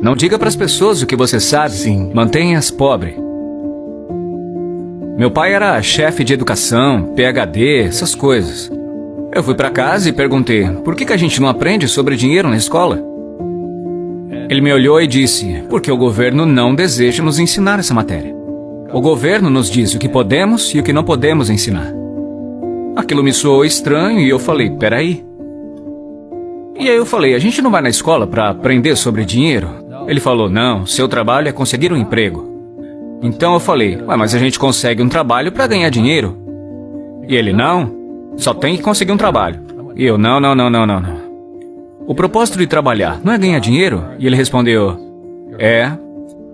Não diga para as pessoas o que você sabe. Sim. Mantenha-as pobre. Meu pai era chefe de educação, PhD, essas coisas. Eu fui para casa e perguntei, por que a gente não aprende sobre dinheiro na escola? Ele me olhou e disse, porque o governo não deseja nos ensinar essa matéria. O governo nos diz o que podemos e o que não podemos ensinar. Aquilo me soou estranho e eu falei, peraí. E aí eu falei, a gente não vai na escola para aprender sobre dinheiro? Ele falou, não, seu trabalho é conseguir um emprego. Então eu falei, mas a gente consegue um trabalho para ganhar dinheiro. E ele, não, só tem que conseguir um trabalho. E eu, não. O propósito de trabalhar não é ganhar dinheiro? E ele respondeu, é.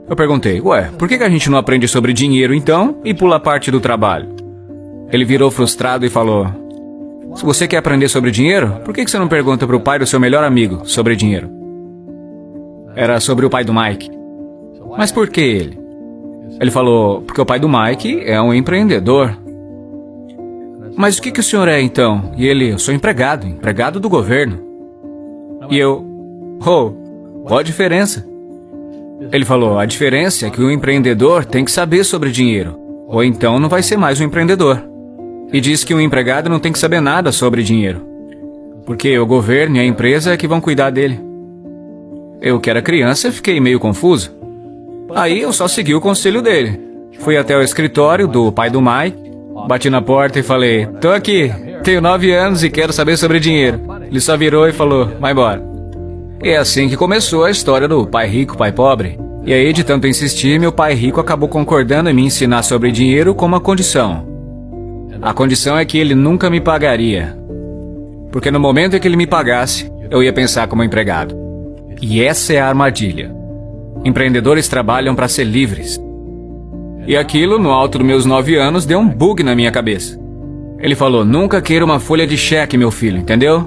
Eu perguntei, por que a gente não aprende sobre dinheiro então e pula a parte do trabalho? Ele virou frustrado e falou, se você quer aprender sobre dinheiro, por que você não pergunta para o pai do seu melhor amigo sobre dinheiro? Era sobre o pai do Mike. Mas por que ele? Ele falou, porque o pai do Mike é um empreendedor. Mas o que o senhor é então? E ele, eu sou empregado do governo. E eu, qual a diferença? Ele falou, a diferença é que o empreendedor tem que saber sobre dinheiro, ou então não vai ser mais um empreendedor. E diz que o empregado não tem que saber nada sobre dinheiro, porque o governo e a empresa é que vão cuidar dele. Eu, que era criança, fiquei meio confuso. Aí eu só segui o conselho dele. Fui até o escritório do pai do Mike, bati na porta e falei, tô aqui, tenho 9 anos e quero saber sobre dinheiro. Ele só virou e falou, vai embora. E é assim que começou a história do pai rico, pai pobre. E aí, de tanto insistir, meu pai rico acabou concordando em me ensinar sobre dinheiro com uma condição. A condição é que ele nunca me pagaria. Porque no momento em que ele me pagasse, eu ia pensar como empregado. E essa é a armadilha. Empreendedores trabalham para ser livres. E aquilo, no alto dos meus 9 anos, deu um bug na minha cabeça. Ele falou, nunca queira uma folha de cheque, meu filho, entendeu?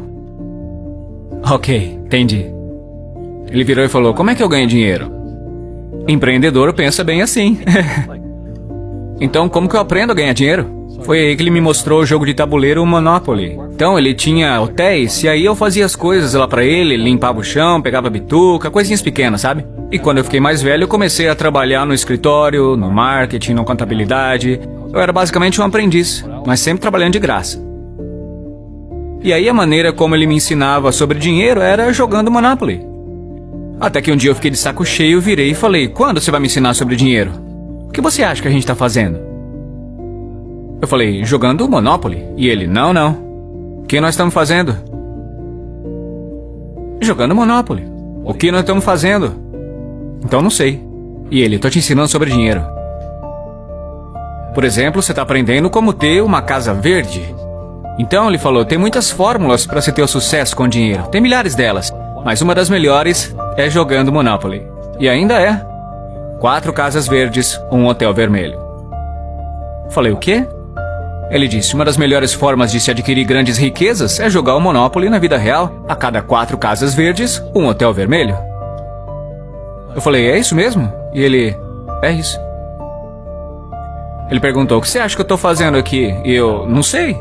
Ok, entendi. Ele virou e falou, como é que eu ganho dinheiro? Empreendedor pensa bem assim. Então, como que eu aprendo a ganhar dinheiro? Foi aí que ele me mostrou o jogo de tabuleiro Monopoly. Então, ele tinha hotéis, e aí eu fazia as coisas lá pra ele, limpava o chão, pegava bituca, coisinhas pequenas, sabe? E quando eu fiquei mais velho, eu comecei a trabalhar no escritório, no marketing, na contabilidade. Eu era basicamente um aprendiz, mas sempre trabalhando de graça. E aí a maneira como ele me ensinava sobre dinheiro era jogando Monopoly. Até que um dia eu fiquei de saco cheio, virei e falei, quando você vai me ensinar sobre dinheiro? O que você acha que a gente tá fazendo? Eu falei, jogando Monopoly. E ele, não. O que nós estamos fazendo? Jogando Monopoly. O que nós estamos fazendo? Então não sei. E ele, tô te ensinando sobre dinheiro. Por exemplo, você tá aprendendo como ter uma casa verde. Então ele falou, tem muitas fórmulas para se ter o sucesso com dinheiro. Tem milhares delas. Mas uma das melhores é jogando Monopoly. E ainda é. 4 casas verdes, um hotel vermelho. Falei, o quê? Ele disse, uma das melhores formas de se adquirir grandes riquezas é jogar o Monopoly na vida real. A cada 4 casas verdes, um hotel vermelho. Eu falei, é isso mesmo? E ele, é isso. Ele perguntou, o que você acha que eu tô fazendo aqui? E eu, não sei.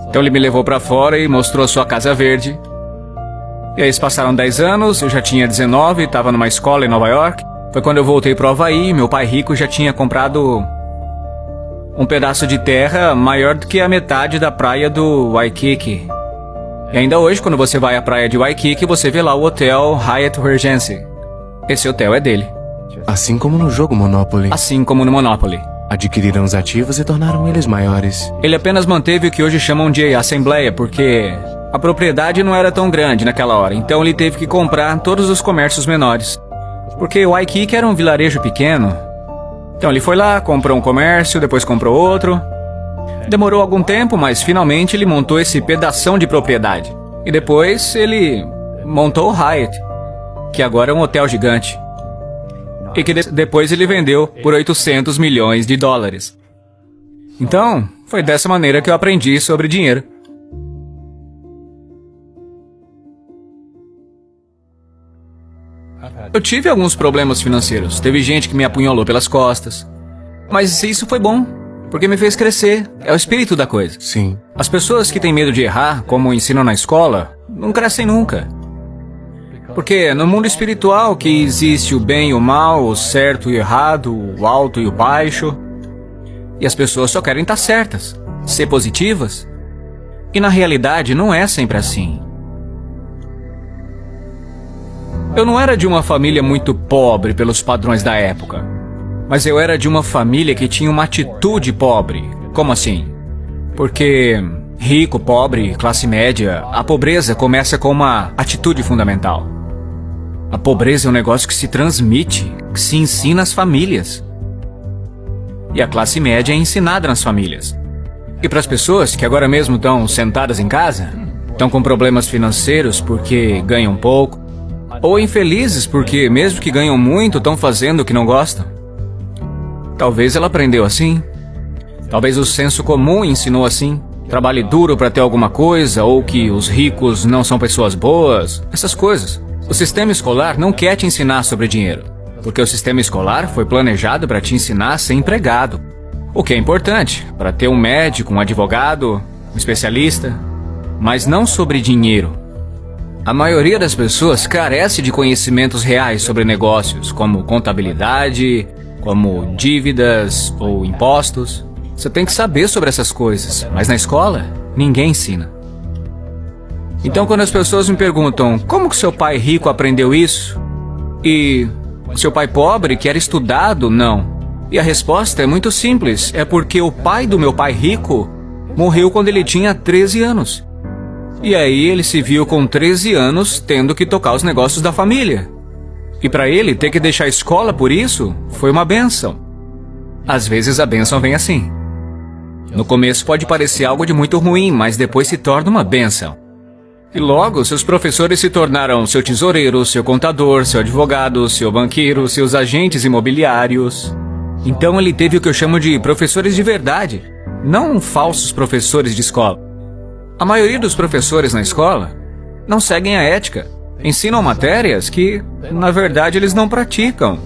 Então ele me levou pra fora e mostrou sua casa verde. E aí passaram 10 anos, eu já tinha 19, estava numa escola em Nova York. Foi quando eu voltei pro Havaí, meu pai rico já tinha comprado um pedaço de terra maior do que a metade da praia do Waikiki. E ainda hoje, quando você vai à praia de Waikiki, você vê lá o hotel Hyatt Regency. Esse hotel é dele. Assim como no jogo Monopoly. Assim como no Monopoly. Adquiriram os ativos e tornaram eles maiores. Ele apenas manteve o que hoje chamam de assembleia, porque a propriedade não era tão grande naquela hora. Então ele teve que comprar todos os comércios menores. Porque Waikiki era um vilarejo pequeno. Então ele foi lá, comprou um comércio, depois comprou outro. Demorou algum tempo, mas finalmente ele montou esse pedação de propriedade. E depois ele montou o Hyatt, que agora é um hotel gigante. E que depois ele vendeu por 800 milhões de dólares. Então, foi dessa maneira que eu aprendi sobre dinheiro. Eu tive alguns problemas financeiros. Teve gente que me apunhalou pelas costas. Mas isso foi bom, porque me fez crescer. É o espírito da coisa. Sim. As pessoas que têm medo de errar, como ensinam na escola, não crescem nunca. Porque no mundo espiritual que existe o bem e o mal, o certo e o errado, o alto e o baixo. E as pessoas só querem estar certas, ser positivas. E na realidade não é sempre assim. Eu não era de uma família muito pobre pelos padrões da época. Mas eu era de uma família que tinha uma atitude pobre. Como assim? Porque rico, pobre, classe média, a pobreza começa com uma atitude fundamental. A pobreza é um negócio que se transmite, que se ensina às famílias. E a classe média é ensinada nas famílias. E para as pessoas que agora mesmo estão sentadas em casa, estão com problemas financeiros porque ganham pouco, ou infelizes porque mesmo que ganham muito estão fazendo o que não gostam. Talvez ela aprendeu assim. Talvez o senso comum ensinou assim. Trabalhe duro para ter alguma coisa, ou que os ricos não são pessoas boas, essas coisas. O sistema escolar não quer te ensinar sobre dinheiro, porque o sistema escolar foi planejado para te ensinar a ser empregado. O que é importante, para ter um médico, um advogado, um especialista, mas não sobre dinheiro. A maioria das pessoas carece de conhecimentos reais sobre negócios, como contabilidade, como dívidas ou impostos. Você tem que saber sobre essas coisas, mas na escola, ninguém ensina. Então, quando as pessoas me perguntam como que seu pai rico aprendeu isso? E seu pai pobre, que era estudado, não. E a resposta é muito simples, é porque o pai do meu pai rico morreu quando ele tinha 13 anos. E aí ele se viu com 13 anos tendo que tocar os negócios da família. E para ele ter que deixar a escola por isso, foi uma bênção. Às vezes a bênção vem assim. No começo pode parecer algo de muito ruim, mas depois se torna uma bênção. E logo, seus professores se tornaram seu tesoureiro, seu contador, seu advogado, seu banqueiro, seus agentes imobiliários. Então ele teve o que eu chamo de professores de verdade, não falsos professores de escola. A maioria dos professores na escola não seguem a ética. Ensinam matérias que, na verdade, eles não praticam.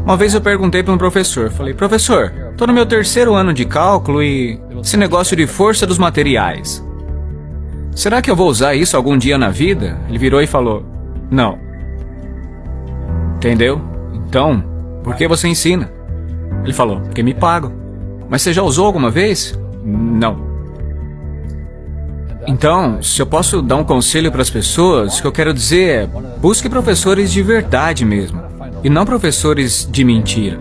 Uma vez eu perguntei para um professor, falei, professor, estou no meu 3º ano de cálculo e esse negócio de força dos materiais. Será que eu vou usar isso algum dia na vida? Ele virou e falou, não. Entendeu? Então, por que você ensina? Ele falou, porque me pagam. Mas você já usou alguma vez? Não. Então, se eu posso dar um conselho para as pessoas, o que eu quero dizer é, busque professores de verdade mesmo, e não professores de mentira.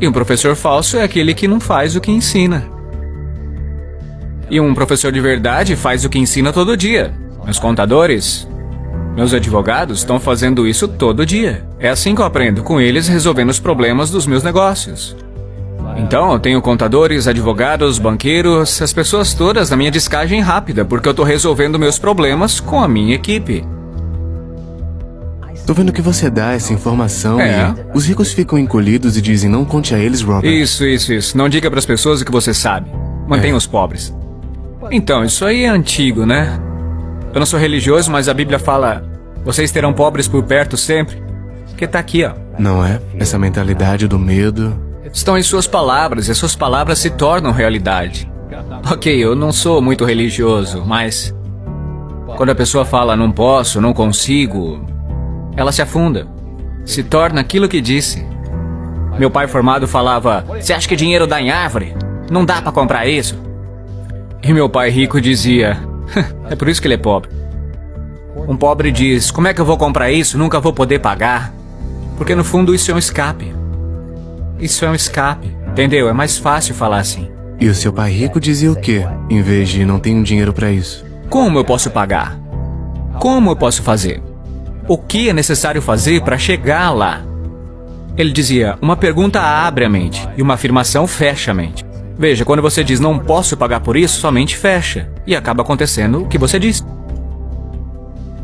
E um professor falso é aquele que não faz o que ensina. E um professor de verdade faz o que ensina todo dia. Meus contadores, meus advogados estão fazendo isso todo dia. É assim que eu aprendo, com eles resolvendo os problemas dos meus negócios. Então, eu tenho contadores, advogados, banqueiros, as pessoas todas na minha descagem rápida, porque eu estou resolvendo meus problemas com a minha equipe. Tô vendo que você dá essa informação e os ricos ficam encolhidos e dizem não conte a eles, Robert. Isso. Não diga para as pessoas o que você sabe. Mantenha os pobres. Então, isso aí é antigo, né? Eu não sou religioso, mas a Bíblia fala, vocês terão pobres por perto sempre. Porque tá aqui, ó. Não é? Essa mentalidade do medo... Estão em suas palavras, e as suas palavras se tornam realidade. Ok, eu não sou muito religioso, mas... quando a pessoa fala não posso, não consigo, ela se afunda. Se torna aquilo que disse. Meu pai formado falava, você acha que dinheiro dá em árvore? Não dá pra comprar isso. E meu pai rico dizia, é por isso que ele é pobre. Um pobre diz, como é que eu vou comprar isso? Nunca vou poder pagar. Porque no fundo isso é um escape. Isso é um escape, entendeu? É mais fácil falar assim. E o seu pai rico dizia o quê? Em vez de não tenho dinheiro pra isso. Como eu posso pagar? Como eu posso fazer? O que é necessário fazer para chegar lá? Ele dizia, uma pergunta abre a mente e uma afirmação fecha a mente. Veja, quando você diz não posso pagar por isso, sua mente fecha. E acaba acontecendo o que você disse.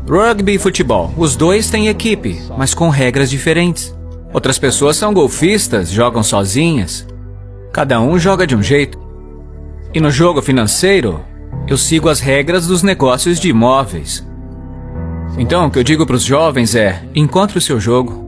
Rugby e futebol, os dois têm equipe, mas com regras diferentes. Outras pessoas são golfistas, jogam sozinhas. Cada um joga de um jeito. E no jogo financeiro, eu sigo as regras dos negócios de imóveis. Então, o que eu digo para os jovens é, encontre o seu jogo.